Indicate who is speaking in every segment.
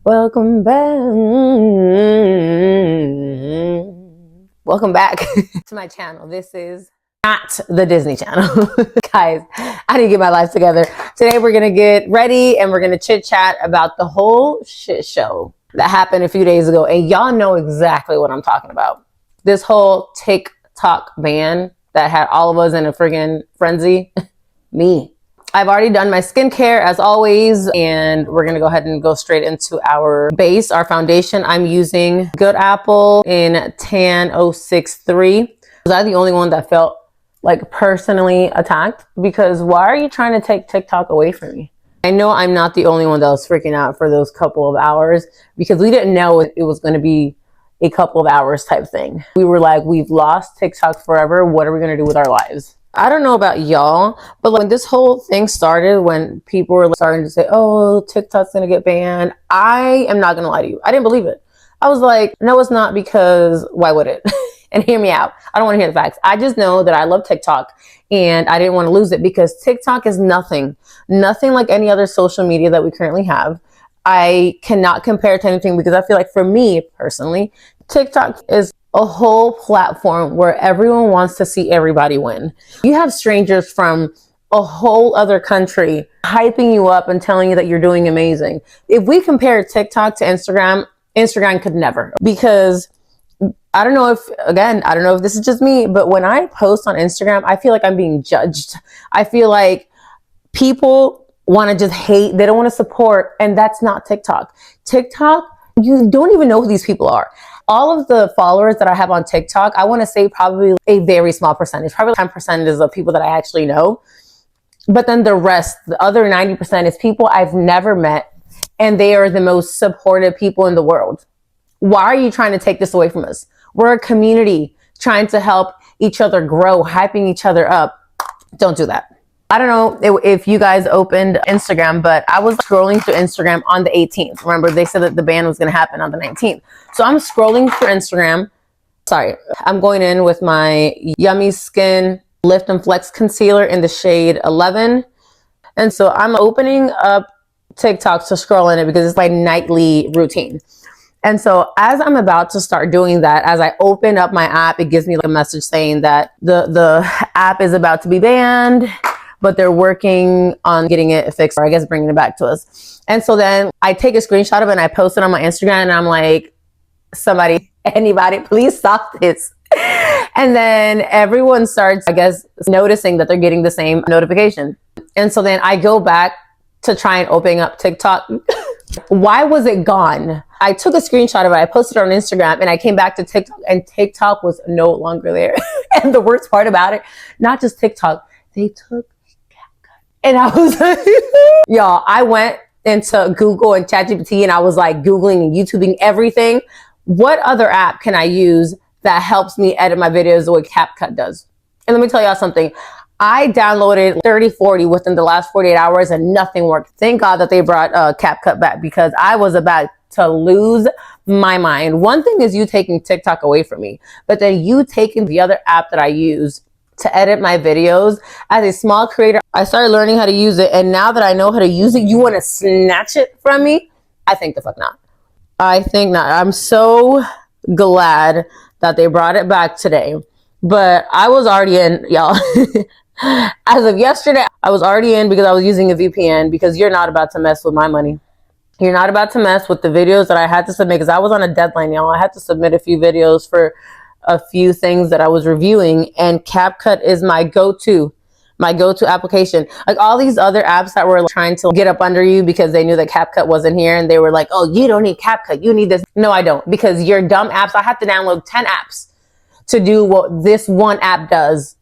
Speaker 1: Welcome back. Welcome back to my channel. This is not the Disney Channel. Guys, I need to get my life together. Today we're going to get ready and we're going to chit chat about the whole shit show that happened a few days ago. And y'all know exactly what I'm talking about. This whole TikTok ban that had all of us in a friggin' frenzy. Me. I've already done my skincare as always, and we're gonna go ahead and go straight into our base, our foundation. I'm using Good Apple in Tan 063. Was I the only one that felt like personally attacked? Because why are you trying to take TikTok away from me? I know I'm not the only one that was freaking out for those couple of hours because we didn't know it was gonna be a couple of hours type thing. We were like, we've lost TikTok forever. What are we gonna do with our lives? I don't know about y'all, but when this whole thing started, when people were starting to say, oh, TikTok's gonna get banned, I am not gonna lie to you. I didn't believe it. I was like, no, it's not, because why would it? And hear me out. I don't want to hear the facts. I just know that I love TikTok and I didn't want to lose it because TikTok is nothing like any other social media that we currently have. I cannot compare it to anything because I feel like for me personally, TikTok is a whole platform where everyone wants to see everybody win. You have strangers from a whole other country hyping you up and telling you that you're doing amazing. If we compare TikTok to Instagram, Instagram could never. Because I don't know if this is just me, but when I post on Instagram, I feel like I'm being judged. I feel like people want to just hate, they don't want to support, and that's not TikTok. TikTok, you don't even know who these people are. All of the followers that I have on TikTok, I want to say probably a very small percentage, probably 10% is of people that I actually know. But then the rest, the other 90% is people I've never met, and they are the most supportive people in the world. Why are you trying to take this away from us? We're a community trying to help each other grow, hyping each other up. Don't do that. I don't know if you guys opened Instagram, but I was scrolling through Instagram on the 18th. Remember, they said that the ban was going to happen on the 19th. So I'm scrolling through Instagram. Sorry, I'm going in with my Yummy Skin Lift and Flex Concealer in the shade 11. And so I'm opening up TikTok to scroll in it because it's my nightly routine. And so as I'm about to start doing that, as I open up my app, it gives me like a message saying that the app is about to be banned, but they're working on getting it fixed, or I guess bringing it back to us. And so then I take a screenshot of it and I post it on my Instagram and I'm like, anybody, please stop this. And then everyone starts, I guess, noticing that they're getting the same notification. And so then I go back to try and open up TikTok. Why was it gone? I took a screenshot of it. I posted it on Instagram and I came back to TikTok and TikTok was no longer there. And the worst part about it, not just TikTok, they took and I was like, y'all, I went into Google and ChatGPT and I was like Googling and YouTubing everything. What other app can I use that helps me edit my videos the way CapCut does? And let me tell y'all something. I downloaded 30, 40 within the last 48 hours and nothing worked. Thank God that they brought CapCut back because I was about to lose my mind. One thing is you taking TikTok away from me, but then you taking the other app that I use to edit my videos. As a small creator, I started learning how to use it, and now that I know how to use it, you want to snatch it from me? I think the fuck not. I think not. I'm so glad that they brought it back today, but I was already in, y'all. As of yesterday, I was already in because I was using a VPN, because you're not about to mess with my money. You're not about to mess with the videos that I had to submit, because I was on a deadline, y'all. I had to submit a few videos for a few things that I was reviewing, and CapCut is my go-to application. Like all these other apps that were trying to get up under you because they knew that CapCut wasn't here, and they were like, oh, you don't need CapCut, you need this. No, I don't, because your dumb apps, I have to download 10 apps to do what this one app does.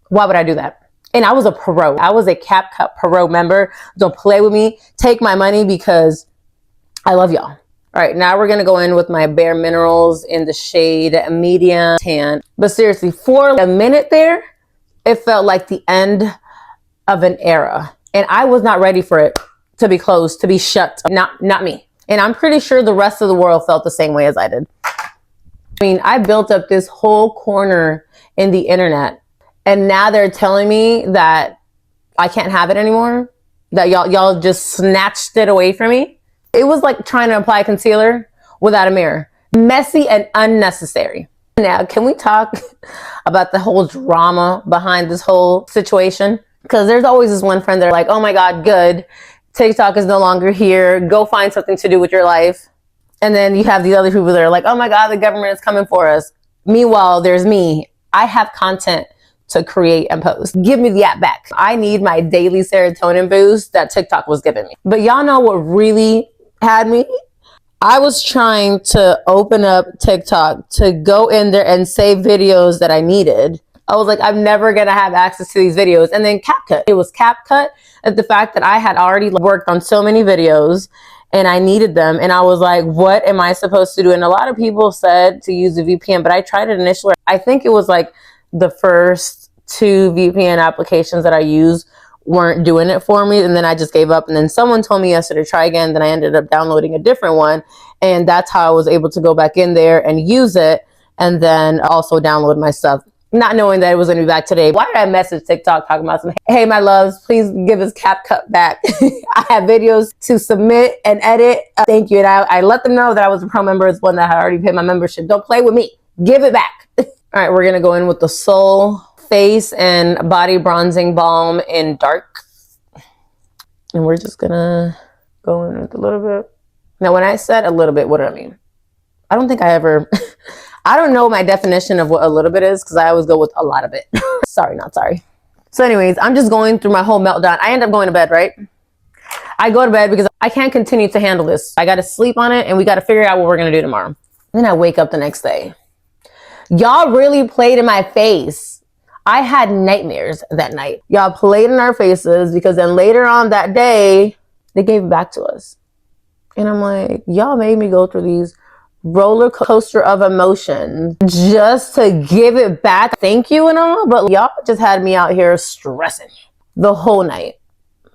Speaker 1: Why would I do that? And I was a pro. I was a CapCut Pro member. Don't play with me. Take my money because I love y'all. All right, now we're going to go in with my Bare Minerals in the shade Medium Tan. But seriously, for a minute there, it felt like the end of an era. And I was not ready for it to be closed, to be shut. Not me. And I'm pretty sure the rest of the world felt the same way as I did. I mean, I built up this whole corner in the internet, and now they're telling me that I can't have it anymore, that y'all just snatched it away from me. It was like trying to apply concealer without a mirror. Messy and unnecessary. Now, can we talk about the whole drama behind this whole situation? Because there's always this one friend that are like, oh my God, good. TikTok is no longer here. Go find something to do with your life. And then you have these other people that are like, oh my God, the government is coming for us. Meanwhile, there's me. I have content to create and post. Give me the app back. I need my daily serotonin boost that TikTok was giving me. But y'all know what really had me? I was trying to open up TikTok to go in there and save videos that I needed. I was like, I'm never gonna have access to these videos. And then CapCut. It was CapCut at the fact that I had already worked on so many videos and I needed them. And I was like, what am I supposed to do? And a lot of people said to use a VPN, but I tried it initially. I think it was like the first 2 VPN applications that I used weren't doing it for me, and then I just gave up. And then someone told me yesterday to try again. Then I ended up downloading a different one, and that's how I was able to go back in there and use it, and then also download my stuff, not knowing that it was going to be back today. Why did I message TikTok talking about some, hey my loves, please give us CapCut back. I have videos to submit and edit. Thank you. And I let them know that I was a pro member as one that had already paid my membership. Don't play with me. Give it back. All right, we're gonna go in with the Soul Face and Body Bronzing Balm in Dark. And we're just gonna go in with a little bit. Now, when I said a little bit, what do I mean? I don't think I ever, I don't know my definition of what a little bit is because I always go with a lot of it. Sorry, not sorry. So anyways, I'm just going through my whole meltdown. I end up going to bed, right? I go to bed because I can't continue to handle this. I got to sleep on it and we got to figure out what we're going to do tomorrow. Then I wake up the next day. Y'all really played in my face. I had nightmares that night. Y'all played in our faces because then later on that day, they gave it back to us. And I'm like, y'all made me go through these roller coaster of emotions just to give it back. Thank you and all, but y'all just had me out here stressing the whole night.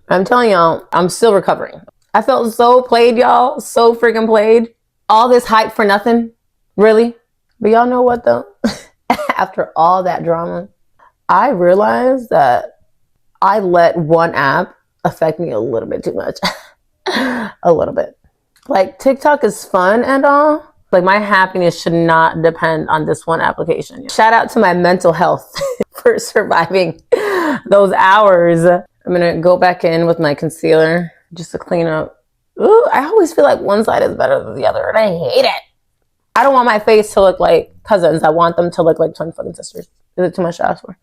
Speaker 1: I'm telling y'all, I'm still recovering. I felt so played, y'all. So freaking played. All this hype for nothing. Really? But y'all know what though? After all that drama, I realized that I let one app affect me a little bit too much. A little bit. Like TikTok is fun and all. Like my happiness should not depend on this one application. Shout out to my mental health for surviving those hours. I'm gonna go back in with my concealer just to clean up. Ooh, I always feel like one side is better than the other and I hate it. I don't want my face to look like cousins. I want them to look like twin fucking sisters. Is it too much to ask for?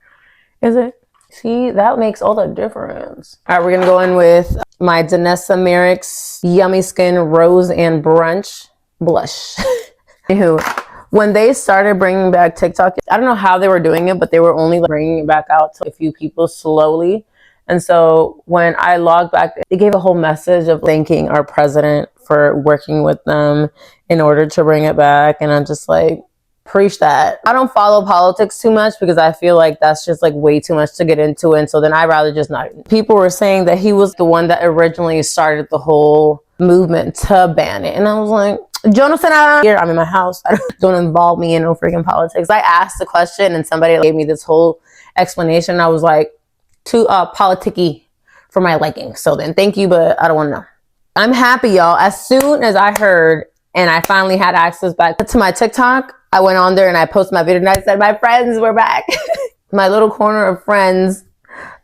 Speaker 1: Is it? See, that makes all the difference. All right, we're gonna go in with my Danessa Merrick's Yummy Skin Rose and Brunch blush. Anywho, when they started bringing back TikTok, I don't know how they were doing it, but they were only bringing it back out to a few people slowly. And so when I logged back, they gave a whole message of thanking our president for working with them in order to bring it back. And I'm just like, preach that. I don't follow politics too much because I feel like that's just like way too much to get into. And so then I'd rather just not. People were saying that he was the one that originally started the whole movement to ban it. And I was like, Jonathan, I'm in my house. Don't involve me in no freaking politics. I asked the question and somebody gave me this whole explanation. I was like, too politicky for my liking. So then thank you, but I don't want to know. I'm happy, y'all. As soon as I heard and I finally had access back to my TikTok, I went on there and I posted my video and I said, my friends were back. My little corner of friends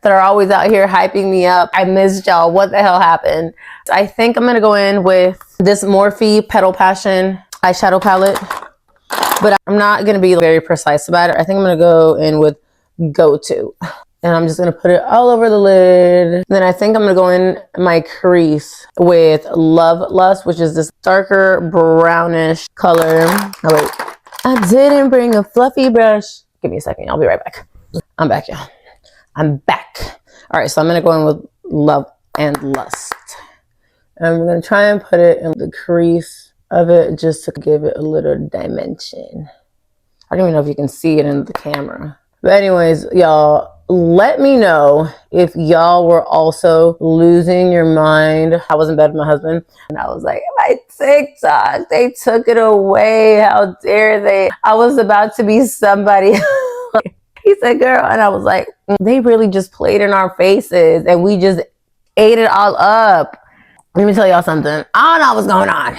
Speaker 1: that are always out here hyping me up. I missed y'all. What the hell happened? I think I'm going to go in with this Morphe Petal Passion eyeshadow palette, but I'm not going to be very precise about it. I think I'm going to go in with Go To. And I'm just going to put it all over the lid. Then I think I'm going to go in my crease with Love Lust, which is this darker brownish color. Oh, wait. I didn't bring a fluffy brush. Give me a second. I'll be right back. I'm back, y'all. I'm back. All right, so I'm going to go in with Love and Lust. And I'm going to try and put it in the crease of it just to give it a little dimension. I don't even know if you can see it in the camera. But anyways, y'all, let me know if y'all were also losing your mind. I was in bed with my husband and I was like, my TikTok, they took it away. How dare they? I was about to be somebody. He said, girl, and I was like, they really just played in our faces and we just ate it all up. Let me tell y'all something. I don't know what's going on.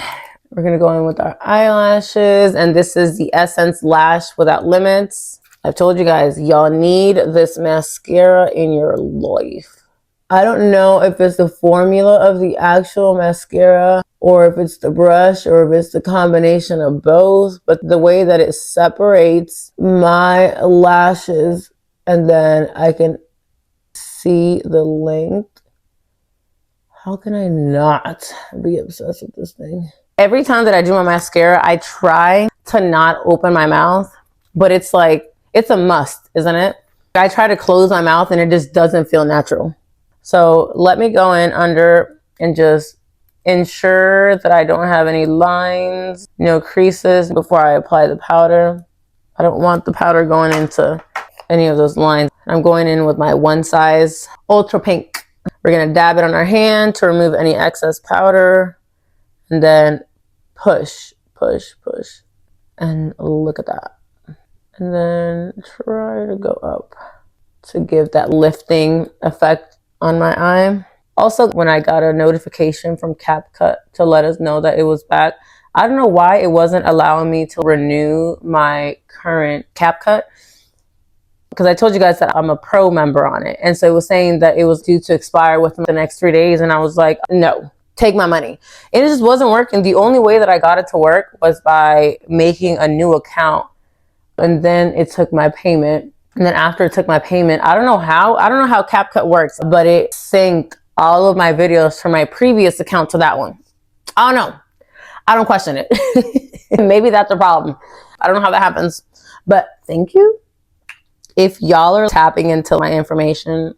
Speaker 1: We're going to go in with our eyelashes. And this is the Essence Lash Without Limits. I've told you guys, y'all need this mascara in your life. I don't know if it's the formula of the actual mascara or if it's the brush or if it's the combination of both, but the way that it separates my lashes and then I can see the length. How can I not be obsessed with this thing? Every time that I do my mascara, I try to not open my mouth, but it's like, it's a must, isn't it? I try to close my mouth and it just doesn't feel natural. So let me go in under and just ensure that I don't have any lines, no creases before I apply the powder. I don't want the powder going into any of those lines. I'm going in with my One Size Ultra Pink. We're going to dab it on our hand to remove any excess powder. And then push, push, push. And look at that. And then try to go up to give that lifting effect on my eye. Also, when I got a notification from CapCut to let us know that it was back, I don't know why it wasn't allowing me to renew my current CapCut, because I told you guys that I'm a pro member on it. And so it was saying that it was due to expire within the next 3 days. And I was like, no, take my money. And it just wasn't working. The only way that I got it to work was by making a new account. And then it took my payment. And then after it took my payment, I don't know how CapCut works, but it synced all of my videos from my previous account to that one. I don't know. I don't question it. Maybe that's the problem. I don't know how that happens, but thank you. If y'all are tapping into my information,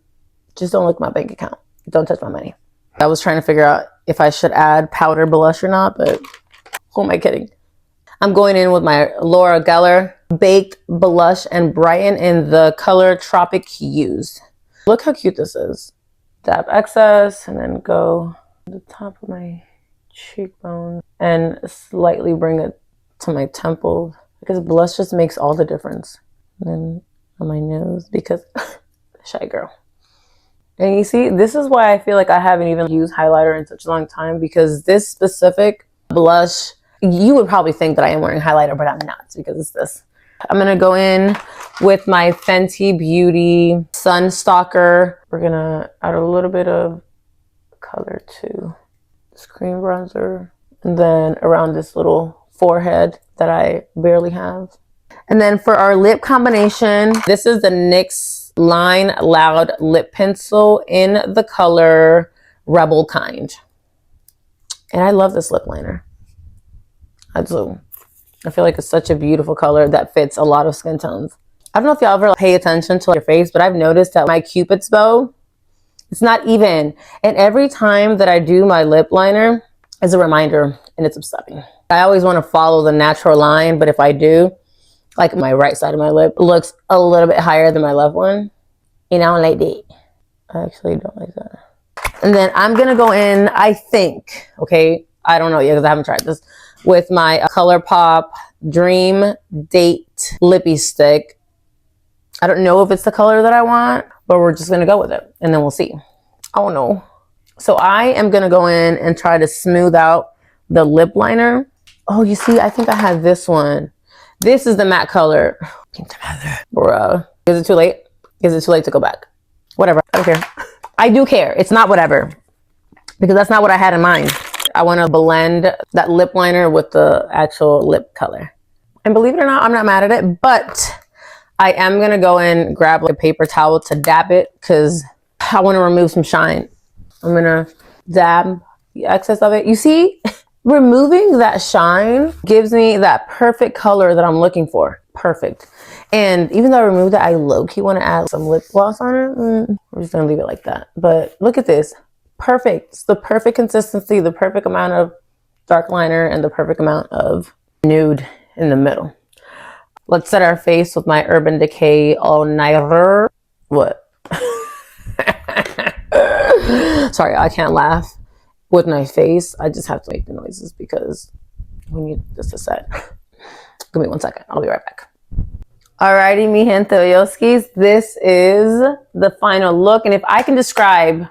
Speaker 1: just don't look at my bank account. Don't touch my money. I was trying to figure out if I should add powder blush or not, but who am I kidding? I'm going in with my Laura Geller Baked Blush-N-Brighten in the color Tropic Hues. Look how cute this is. Dab excess and then go to the top of my cheekbone and slightly bring it to my temple, because blush just makes all the difference. And then on my nose, because shy girl. And you see, this is why I feel like I haven't even used highlighter in such a long time, because this specific blush, you would probably think that I am wearing highlighter, but I'm not, because it's this. I'm going to go in with my Fenty Beauty Sun Stalk'R. We're going to add a little bit of color to this cream bronzer. And then around this little forehead that I barely have. And then for our lip combination, this is the NYX Line Loud Lip Pencil in the color Rebel Kind. And I love this lip liner. I do. I feel like it's such a beautiful color that fits a lot of skin tones. I don't know if y'all ever pay attention to your face, but I've noticed that my Cupid's bow, it's not even. And every time that I do my lip liner, is a reminder, and it's upsetting. I always want to follow the natural line, but if I do, like my right side of my lip looks a little bit higher than my left one. You know, like that. I actually don't like that. And then I'm going to go in, I think, okay, I don't know yet because I haven't tried this, with my ColourPop Dream Date Lippy Stick. I don't know if it's the color that I want, but we're just going to go with it and then we'll see. I don't know. So I am going to go in and try to smooth out the lip liner. Oh, you see, I think I have this one. This is the matte color. Bruh. Is it too late? Is it too late to go back? Whatever. I don't care. I do care. It's not whatever. Because that's not what I had in mind. I want to blend that lip liner with the actual lip color. And believe it or not, I'm not mad at it. But I am going to go and grab like a paper towel to dab it, because I want to remove some shine. I'm going to dab the excess of it. You see, removing that shine gives me that perfect color that I'm looking for. Perfect. And even though I removed it, I low-key want to add some lip gloss on it. We're just going to leave it like that. But look at this. Perfect. It's the perfect consistency, the perfect amount of dark liner, and the perfect amount of nude in the middle. Let's set our face with my Urban Decay All Nighter. What? Sorry, I can't laugh with my face. I just have to make the noises because we need this to set. Give me 1 second. I'll be right back. Alrighty, mi gente oyoskis. This is the final look. And if I can describe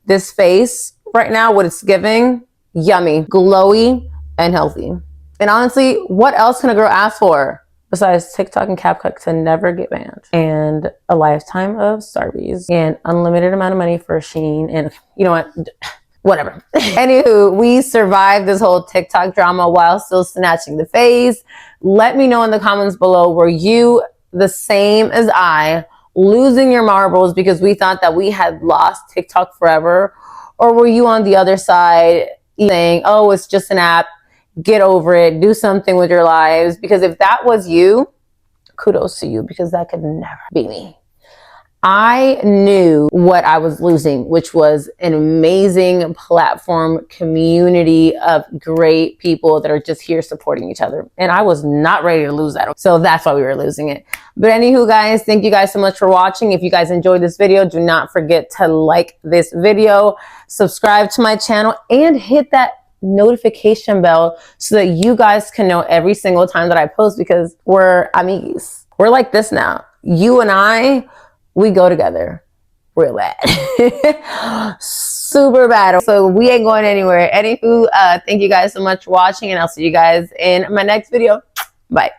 Speaker 1: this face right now, what it's giving, yummy, glowy, and healthy. And honestly, what else can a girl ask for besides TikTok and CapCut to never get banned, and a lifetime of Starbies, and unlimited amount of money for Sheen, and you know what? Whatever. Anywho, we survived this whole TikTok drama while still snatching the face. Let me know in the comments below, were you the same as I, losing your marbles because we thought that we had lost TikTok forever? Or were you on the other side saying, oh, it's just an app, get over it, do something with your lives? Because if that was you, kudos to you, because that could never be me. I knew what I was losing, which was an amazing platform, community of great people that are just here supporting each other. And I was not ready to lose that. So that's why we were losing it. But anywho, guys, thank you guys so much for watching. If you guys enjoyed this video, do not forget to like this video, subscribe to my channel, and hit that notification bell so that you guys can know every single time that I post, because we're amigos. We're like this now. You and I, we go together real bad. Super bad. So we ain't going anywhere. Anywho, thank you guys so much for watching, and I'll see you guys in my next video. Bye.